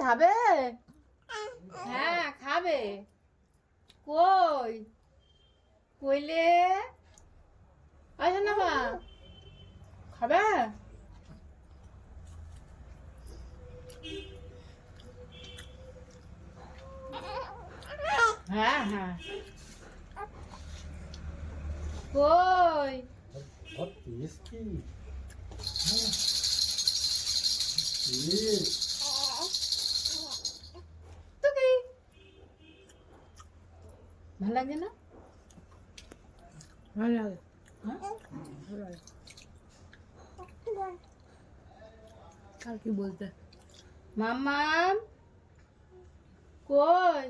খাবে? হ্যাঁ খাবে। কই কইলে আচ্ছা না মা খাবে? হ্যাঁ হ্যাঁ কই What is he? তো কি ভালো লাগে না? ভালো লাগে। হ্যাঁ ভালো লাগে। আর কি বলতে মাম্মাম কই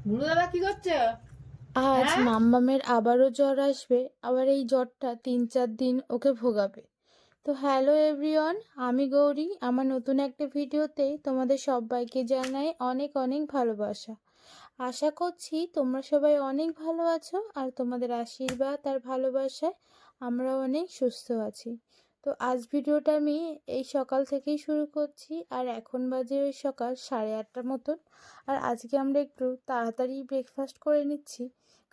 বুড়ো দাদা কি করছে? আজ হ্যাঁ মাম্মামের আবারও জ্বর আসবে, আবার এই জ্বরটা 3-4 দিন ওকে ভোগাবে। তো হ্যালো এভরিওয়ান, আমি গৌরী। আমার নতুন একটা ভিডিওতে তোমাদের সবাইকে জানাই অনেক অনেক ভালোবাসা। আশা করছি তোমরা সবাই অনেক ভালো আছো, আর তোমাদের আশীর্বাদ আর ভালোবাসায় আমরা অনেক সুস্থ আছি। তো আজ ভিডিওটা আমি এই সকাল থেকেই শুরু করছি, আর এখন বাজে ওই সকাল 8:30 মতন। আর আজকে আমরা একটু তাড়াতাড়ি ব্রেকফাস্ট করে নিচ্ছি,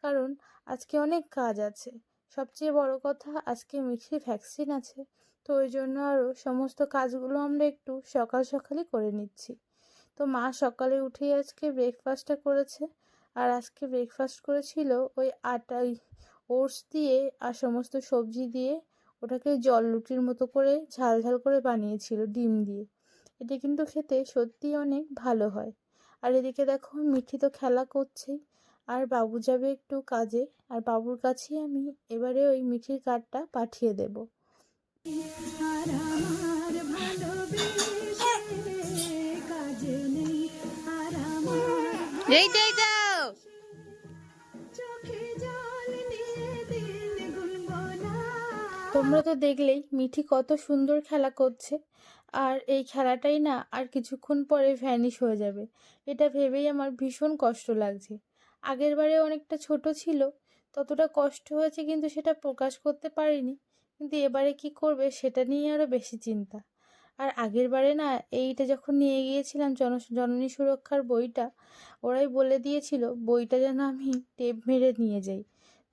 কারণ আজকে অনেক কাজ আছে। সবচেয়ে বড় কথা, আজকে মিঠির ভ্যাকসিন আছে। তো ওই জন্য আরও সমস্ত কাজগুলো আমরা একটু সকাল সকালই করে নিচ্ছি। তো মা সকালে উঠেই আজকে ব্রেকফাস্টটা করেছে, আর আজকে ব্রেকফাস্ট করেছিল ওই আটাই ওটস দিয়ে আর সমস্ত সবজি দিয়ে, ওটাকে জল রুটির মতো করে ঝাল ঝাল করে বানিয়েছিল ডিম দিয়ে। এটা কিন্তু খেতে সত্যিই অনেক ভালো হয়। আর এদিকে দেখো মিঠি তো খেলা করছেই, আর বাবু যাবে একটু কাজে, আর বাবুর কাছেই আমি এবারে ওই মিঠির কার্ডটা পাঠিয়ে দেব। এইটাই দাও তোমরা তো দেখলেই মিঠি কত সুন্দর খেলা করছে, আর এই খেলাটাই না আর কিছুক্ষণ পরে ভ্যানিশ হয়ে যাবে। এটা ভেবেই আমার ভীষণ কষ্ট লাগছে। আগের বারে অনেকটা ছোট ছিল, ততটা কষ্ট হয়েছে কিন্তু সেটা প্রকাশ করতে পারিনি। কিন্তু এবারে কি করবে সেটা নিয়ে আরও বেশি চিন্তা। আর আগের বারে না এইটা যখন নিয়ে গিয়েছিলাম জননী সুরক্ষার বইটা, ওরাই বলে দিয়েছিল বইটা যেন আমি টেপ মেরে নিয়ে যাই।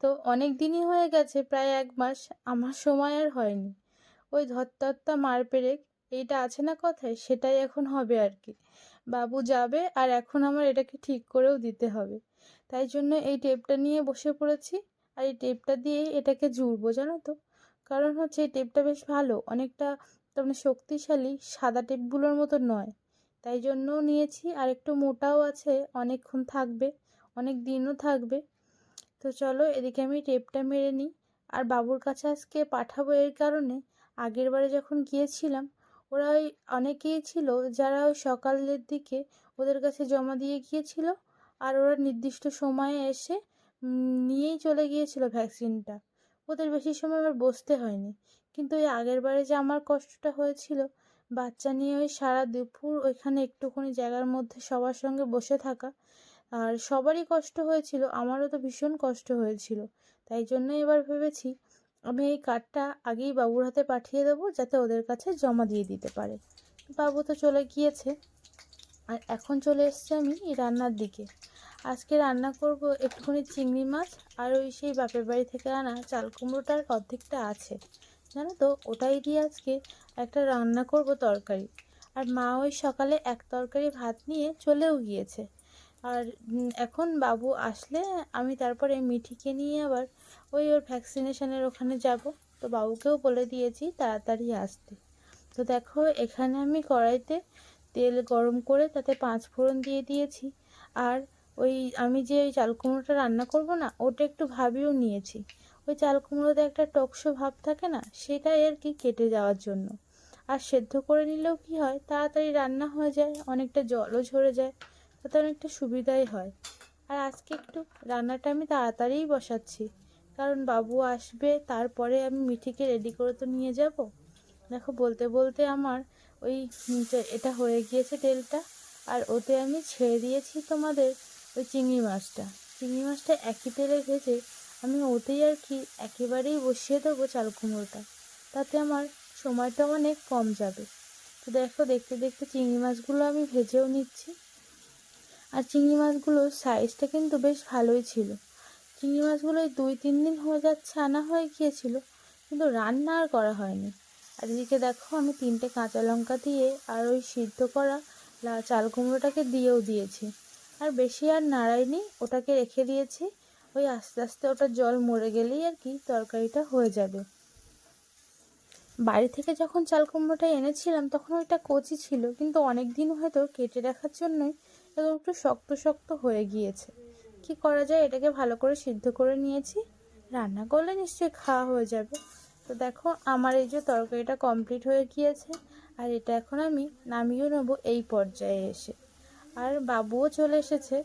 তো অনেক দিনই হয়ে গেছে, প্রায় 1 মাস, আমার সময় আর হয়নি। ওই ধরতা মার পেরেক এইটা আছে না কথায়, সেটাই এখন হবে আর কি। বাবু যাবে আর এখন আমার এটাকে ঠিক করেও দিতে হবে। তাই জন্য এই টেপটা নিয়ে বসে পড়েছি, আর এই টেপটা দিয়েই এটাকে জুড়বো, জানো তো। কারণ হচ্ছে এই টেপটা বেশ ভালো, অনেকটা তার মানে শক্তিশালী, সাদা টেপগুলোর মতো নয়। তাই জন্যও নিয়েছি, আর একটু মোটাও আছে, অনেকক্ষণ থাকবে, অনেক দিনও থাকবে। তো চলো এদিকে আমি টেপটা মেরে নিই। আর বাবুর কাছে আজকে পাঠাবো এর কারণে, আগের বারে যখন গিয়েছিলাম ওরা ওই অনেকেই ছিল যারা ওই সকালের দিকে ওদের কাছে জমা দিয়ে গিয়েছিল, আর ওরা নির্দিষ্ট সময়ে এসে নিয়েই চলে গিয়েছিল ভ্যাকসিনটা। ওদের বেশি সময় আবার বসতে হয়নি। কিন্তু এই আগের বারে যে আমার কষ্টটা হয়েছিল, বাচ্চা নিয়ে ওই সারা দুপুর ওইখানে একটুখানি জায়গার মধ্যে সবার সঙ্গে বসে থাকা, আর সবারই কষ্ট হয়েছিল, আমারও তো ভীষণ কষ্ট হয়েছিল। তাই জন্য এবার ভেবেছি আমি এই কার্ডটা আগেই বাবুর হাতে পাঠিয়ে দেবো, যাতে ওদের কাছে জমা দিয়ে দিতে পারে। বাবু তো চলে গিয়েছে, আর এখন চলে এসেছি আমি রান্নার দিকে। আজকে রান্না করব একটুখানি চিংড়ি মাছ, আর ওই সেই বাপের বাড়ি থেকে আনা চাল কুমড়োটার অর্ধেকটা আছে, জানো তো, ওটাই দিয়ে আজকে একটা রান্না করব তরকারি। আর মা ওই সকালে এক তরকারি ভাত নিয়ে চলেও গিয়েছে। আর এখন বাবু আসলে আমি তারপরে মিঠিকে নিয়ে আবার ওই ওর ভ্যাকসিনেশনের ওখানে যাব। তো বাবুকেও বলে দিয়েছি তাড়াতাড়ি আসতে। তো দেখো এখানে আমি কড়াইতে তেল গরম করে তাতে 5 ফোড়ন দিয়ে দিয়েছি। আর ওই আমি যে ওই চাল কুমড়োটা রান্না করব না, ওটা একটু ভাবিও নিয়েছি। ওই চাল কুমড়োতে একটা টকশো ভাব থাকে না, সেটাই আর কি কেটে যাওয়ার জন্য। আর সেদ্ধ করে নিলেও কি হয়, তাড়াতাড়ি রান্না হয়ে যায়, অনেকটা জলও ঝরে যায়, তাতে অনেকটা সুবিধাই হয়। আর আজকে একটু রান্নাটা আমি তাড়াতাড়িই বসাচ্ছি, কারণ বাবু আসবে, তারপরে আমি মিঠিকে রেডি করে তো নিয়ে যাব। দেখো বলতে বলতে আমার ওই এটা হয়ে গিয়েছে তেলটা, আর ওতে আমি ছেড়ে দিয়েছি তোমাদের ওই চিংড়ি মাছটা। চিংড়ি মাছটা একই তেলে ভেজে আমি ওতেই আর কি একেবারেই বসিয়ে দেবো চাল কুমড়োটা। তাতে আমার সময়টা অনেক কম যাবে। তো দেখো দেখতে দেখতে চিংড়ি মাছগুলো আমি ভেজেও নিচ্ছি। আর চিংড়ি মাছগুলোর সাইজটা কিন্তু বেশ ভালোই ছিল। চিংড়ি মাছগুলো এই 2-3 দিন হয়ে যাচ্ছে আনা হয়ে গিয়েছিল, কিন্তু রান্না আর করা হয়নি। আর এদিকে দেখো আমি 3টে কাঁচা লঙ্কা দিয়ে আর ওই সিদ্ধ করা চাল কুমড়োটাকে দিয়েও দিয়েছি। আর বেশি আর নাড়াইনি, ওটাকে রেখে দিয়েছি। ওই আস্তে আস্তে ওটার জল মরে গেলেই আর কি তরকারিটা হয়ে যাবে। বাড়ি থেকে যখন চাল কুমড়োটা এনেছিলাম তখন ওইটা কচি ছিল, কিন্তু অনেক দিন হয়তো কেটে রাখার জন্যই এরকম একটু শক্ত শক্ত হয়ে গিয়েছে। কি করা যায়, এটাকে ভালো করে সিদ্ধ করে নিয়েছি, রান্না করলে নিশ্চয়ই খাওয়া হয়ে যাবে। তো দেখো আমার এই যে তরকারিটা কমপ্লিট হয়ে গিয়েছে, আর এটা এখন আমি নামিয়ে নেবো এই পর্যায়ে এসে। আর বাবুও চলে এসেছে,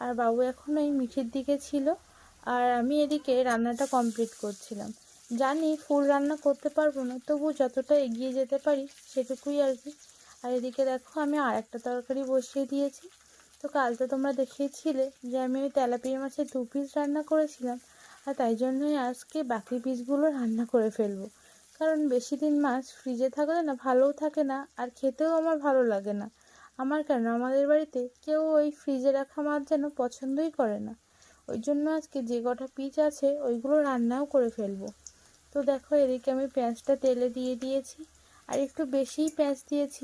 আর বাবু এখন ওই মিঠির দিকে ছিল, আর আমি এদিকে রান্নাটা কমপ্লিট করছিলাম। জানি ফুল রান্না করতে পারবো না, তবু যতটা এগিয়ে যেতে পারি সেটুকুই আর কি। আর এদিকে দেখো আমি আর একটা তরকারি বসিয়ে দিয়েছি। তো কাল তো তোমরা দেখিয়েছিলে যে আমি ওই তেলাপিয়া মাছের 2 পিস রান্না করেছিলাম, আর তাই জন্যই আজকে বাকি পিসগুলো রান্না করে ফেলবো। কারণ বেশি দিন মাছ ফ্রিজে থাকলে না ভালোও থাকে না, আর খেতেও আমার ভালো লাগে না। আমার কেন, আমাদের বাড়িতে কেউ ওই ফ্রিজে রাখা মাছ যেন পছন্দই করে না। ওই জন্য আজকে যে কটা পিস আছে ওইগুলো রান্নাও করে ফেলবো। তো দেখো এদিকে আমি পেঁয়াজটা তেলে দিয়ে দিয়েছি, আর একটু বেশিই পেঁয়াজ দিয়েছি,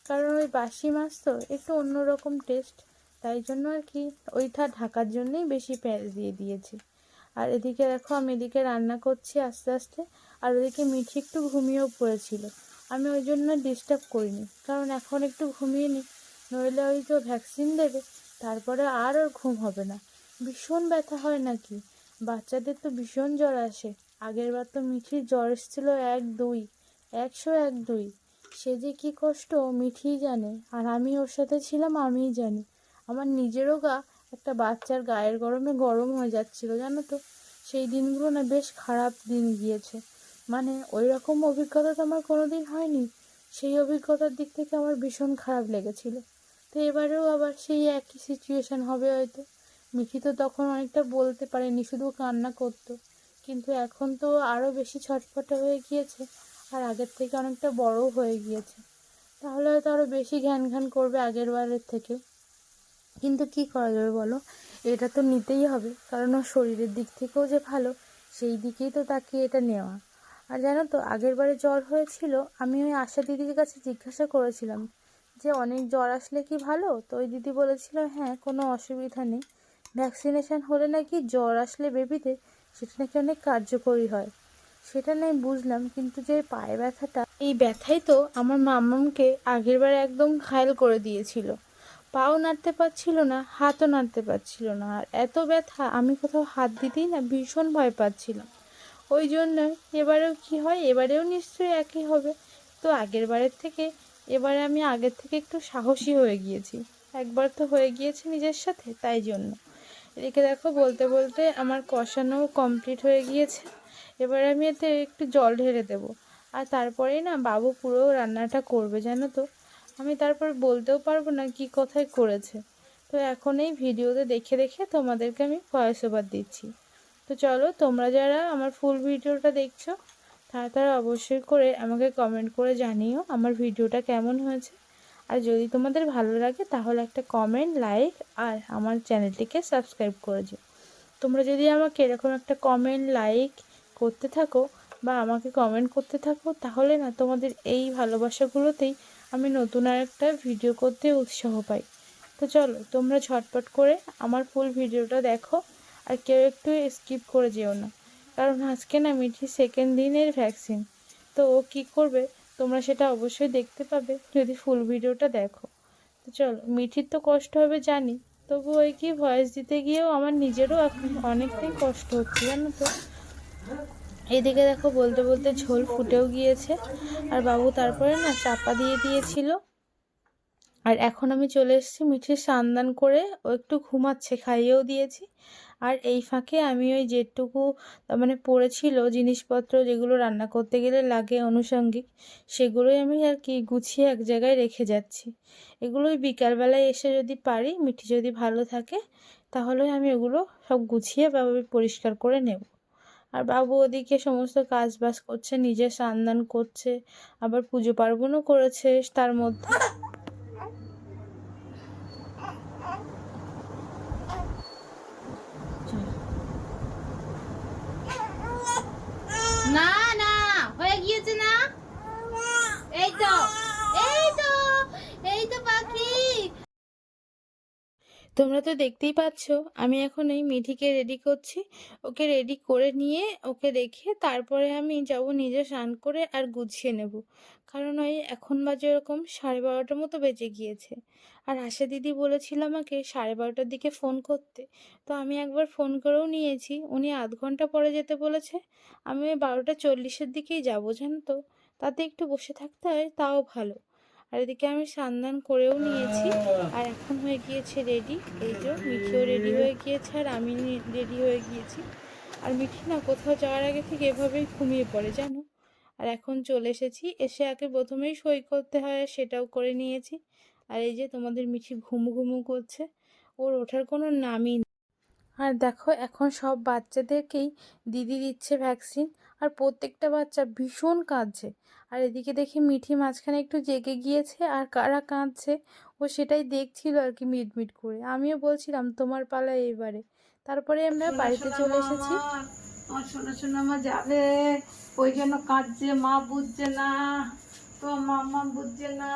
কারণ ওই বাসি মাছ তো একটু অন্যরকম টেস্ট, তাই জন্য আর কি ওইটা ঢাকার জন্যই বেশি পেঁয়াজ দিয়ে দিয়েছি। আর এদিকে দেখো আমি এদিকে রান্না করছি আস্তে আস্তে, আর ওদিকে মিঠি একটু ঘুমিয়েও পড়েছিল। আমি ওই জন্য ডিস্টার্ব করিনি, কারণ এখন একটু ঘুমিয়ে নিই, নইলে ওই তো ভ্যাকসিন দেবে, তারপরে আর ওর ঘুম হবে না। ভীষণ ব্যথা হয় নাকি, বাচ্চাদের তো ভীষণ জ্বর আসে। আগের বার তো মিঠির জ্বর এসেছিল 1-2, 101-2। সে যে কী কষ্ট মিঠিই জানে, আর আমি ওর সাথে ছিলাম, আমিই জানি। আমার নিজেরও গা একটা বাচ্চার গায়ের গরমে গরম হয়ে যাচ্ছিল, জানো তো। সেই দিনগুলো না বেশ খারাপ দিন গিয়েছে, মানে ওই রকম অভিজ্ঞতা তো আমার কোনো দিন হয়নি। সেই অভিজ্ঞতার দিক থেকে আমার ভীষণ খারাপ লেগেছিল। তো এবারেও আবার সেই একই সিচুয়েশান হবে হয়তো। মিঠি তো তখন অনেকটা বলতে পারেনি, শুধু কান্না করতো, কিন্তু এখন তো আরও বেশি ছটফটে হয়ে গিয়েছে, আর আগের থেকে অনেকটা বড়ও হয়ে গিয়েছে। তাহলে হয়তো আরও বেশি ঘ্যান ঘ্যান করবে আগের বারের থেকে। কিন্তু কি করা যাবে বলো, এটা তো নিতেই হবে, কারণ ওর শরীরের দিক থেকেও যে ভালো সেই দিকেই তো তাকিয়ে এটা নেওয়া। আর জানো তো আগের বারে জ্বর হয়েছিল, আমি ওই আশা দিদির কাছে জিজ্ঞাসা করেছিলাম যে অনেক জ্বর আসলে কি ভালো, তো ওই দিদি বলেছিল হ্যাঁ কোনো অসুবিধা নেই, ভ্যাকসিনেশন হলে নাকি জ্বর আসলে বেবিদের সেটা নাকি অনেক কার্যকরী হয়। সেটা নয় বুঝলাম, কিন্তু যে পায়ে ব্যথাটা, এই ব্যথাই তো আমার মাম্মামকে আগেরবার একদম ঘায়েল করে দিয়েছিল। পাও নাড়তে পারছিল না, হাতও নাড়তে পারছিল না, আর এত ব্যথা আমি কোথাও হাত দিতেই না ভীষণ ভয় পাচ্ছিলাম। ওই জন্যই এবারেও কি হয়, এবারেও নিশ্চয়ই একই হবে। তো আগের বারের থেকে এবারে আমি আগের থেকে একটু সাহসী হয়ে গিয়েছি, একবার তো হয়ে গিয়েছে নিজের সাথে, তাই জন্য। এদিকে দেখো বলতে বলতে আমার কষানো কমপ্লিট হয়ে গিয়েছে। এবার আমি এতে একটু জল ঢেলে দেবো, আর তারপরেই না বাবু পুরো রান্নাটা করবে, জানো তো। আমি তারপর বলতেও পারবো না কি কোথায় করেছে। তো এখন এই ভিডিওতে দেখে দেখে তোমাদেরকে আমি ভয়েস ওভার দিচ্ছি। তো চলো তোমরা যারা আমার ফুল ভিডিওটা দেখছো তারা অবশ্যই করে আমাকে কমেন্ট করে জানিও আমার ভিডিওটা কেমন হয়েছে। আর যদি তোমাদের ভালো লাগে তাহলে একটা কমেন্ট, লাইক আর আমার চ্যানেলটিকে সাবস্ক্রাইব করে দিও। তোমরা যদি আমাকে এরকম একটা কমেন্ট, লাইক করতে থাকো বা আমাকে কমেন্ট করতে থাকো, তাহলে না তোমাদের এই ভালোবাসাগুলোতেই আমি নতুন আর একটা ভিডিও করতে উৎসাহ পাই। তো চলো তোমরা ঝটপট করে আমার ফুল ভিডিওটা দেখো, আর কেউ একটু স্কিপ করে যেও না, কারণ আজকে না মিঠির 2nd দিনের ভ্যাকসিন। তো ও কী করবে তোমরা সেটা অবশ্যই দেখতে পাবে যদি ফুল ভিডিওটা দেখো। তো চলো, মিঠির তো কষ্ট হবে জানি, তবু ওই কি ভয়েস দিতে গিয়েও আমার নিজেরও এখন অনেকটাই কষ্ট হচ্ছে, জানো তো। এদিকে দেখো বলতে বলতে ঝোল ফুটেও গিয়েছে, আর বাবু তারপরে না চাপা দিয়ে দিয়েছিল। আর এখন আমি চলে এসেছি মিঠির স্নান করে, ও একটু ঘুমাচ্ছে, খাইয়েও দিয়েছি। আর এই ফাঁকে আমি ওই যেটুকু মানে পড়েছিল জিনিসপত্র যেগুলো রান্না করতে গেলে লাগে আনুষঙ্গিক, সেগুলোই আমি আর কি গুছিয়ে এক জায়গায় রেখে যাচ্ছি। এগুলোই বিকালবেলায় এসে যদি পারি, মিঠি যদি ভালো থাকে, তাহলে আমি এগুলো সব গুছিয়ে বা পরিষ্কার করে নেব। আর বাবু ওদিকে সমস্ত কাজ বাজ করছে, নিজে স্নান দান করছে, আবার পুজো পার্বণও করেছে তার মধ্যে। না না হয়ে গিয়েছে না, এই তো এই তো এই তো পাখি। তোমরা তো দেখতেই পাচ্ছ আমি এখন এই মিঠিকে রেডি করছি। ওকে রেডি করে নিয়ে ওকে রেখে তারপরে আমি যাব নিজে স্নান করে আর গুছিয়ে নেব। কারণ ওই এখন বাজে এরকম 12:30 মতো বেজে গিয়েছে। আর আশা দিদি বলেছিল আমাকে 12:30টার দিকে ফোন করতে, তো আমি একবার ফোন করেও নিয়েছি। উনি আধ ঘন্টা পরে যেতে বলেছে। আমি ওই 12:40-এর দিকেই যাবো, জানো তো। তাতে একটু বসে থাকতে হয়, তাও ভালো। আর এদিকে আমি স্নান করেও নিয়েছি আর এখন হয়ে গিয়েছে রেডি। এই যে মিঠিও রেডি হয়ে গিয়েছে আর আমি রেডি হয়ে গিয়েছি। আর মিঠি না কোথাও যাওয়ার আগে থেকে এভাবেই ঘুমিয়ে পড়ে, জানো। আর এখন চলে এসেছি, এসে আগে প্রথমেই সই করতে হয়, সেটাও করে নিয়েছি। আর এই যে তোমাদের মিঠি ঘুমু ঘুমু করছে, ওর ওঠার কোনো নামই নেই। আর দেখো এখন সব বাচ্চাদেরকেই দিদি দিচ্ছে ভ্যাকসিন, আর প্রত্যেকটা বাচ্চা ভীষণ কাঁদছে। আর এদিকে দেখি মিঠি মাঝখানে একটু জেগে গিয়েছে, আর কারা কাঁদছে ও সেটাই দেখছিল আর কি, মিটমিট করে। আমিও বলছিলাম তোমার পালা এবারে। তারপরে আমরা বাড়িতে চলে এসেছি। আমার শোনা শোনা মা যাবে, ওই জন্য কাঁদছে, মা বুঝছে না, তো মাম্মা বুঝছে না।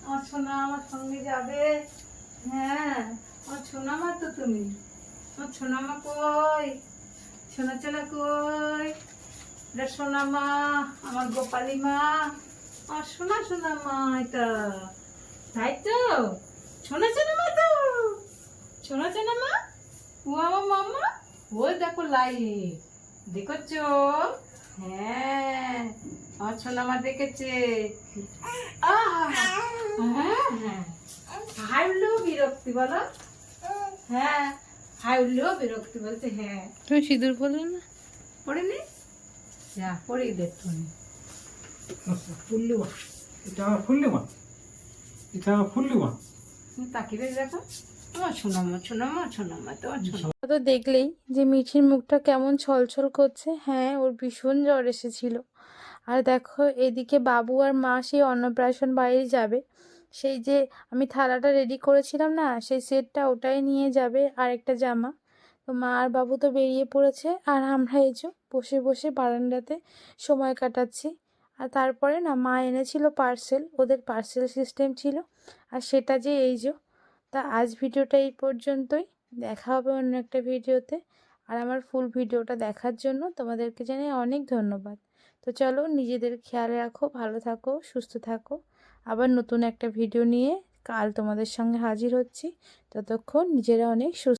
আমার সোনা আমার সঙ্গে যাবে। হ্যাঁ আমার সোনা মা তো তুমি, আমার সোনা মা কই, সোনা সোনা কই, এটা সোনা মা, আমার গোপালী মা, আমার সোনা সোনা মা, এটা তাই তো সোনা সোনা মা, তো সোনা সোনা মা। ও আমার মাম্মা, ওই দেখো লাইট দেখছো, হ্যাঁ আমার সোনা মা দেখেছে। হ্যাঁ হ্যাঁ হাই উঠলেও বিরক্তি বলো, হ্যাঁ হাই উঠলেও বিরক্তি বলছে। হ্যাঁ তুমি সিঁদুর পরলে না? পড়িনি, যা পড়েই দেখতো ফুল্লি মা, এটা আমার ফুল্লি মা, এটা আমার ফুল্লি মা। তাকিয়ে দেখো, তোমার সোনামা সোনামা সোনামা, তোমার সোনা। তো দেখলেই যে মিঠির মুখটা কেমন ছলছল করছে। হ্যাঁ, ওর ভীষণ জ্বর এসেছিল। আর দেখো এদিকে বাবু আর মা সেই অন্নপ্রাশন বাড়ি যাবে। সেই যে আমি থালাটা রেডি করেছিলাম না, সেই সেটটা ওটাই নিয়ে যাবে, আর একটা জামা। তো মা আর বাবু তো বেরিয়ে পড়েছে, আর আমরা এই যে বসে বসে বারান্দাতে সময় কাটাচ্ছি। আর তারপরে না মা এনেছিল পার্সেল, ওদের পার্সেল সিস্টেম ছিল। আর সেটা যে এই যে। তা আজ ভিডিওটা এই পর্যন্তই, দেখা হবে অন্য একটা ভিডিওতে। আর আমার ফুল ভিডিওটা দেখার জন্য তোমাদেরকে জানাই অনেক ধন্যবাদ। তো চলো, নিজেদের খেয়াল রাখো, ভালো থাকো, সুস্থ থাকো। আবার নতুন একটা ভিডিও নিয়ে কাল তোমাদের সঙ্গে হাজির হচ্ছি। ততক্ষণ নিজেরা অনেক সুস্থ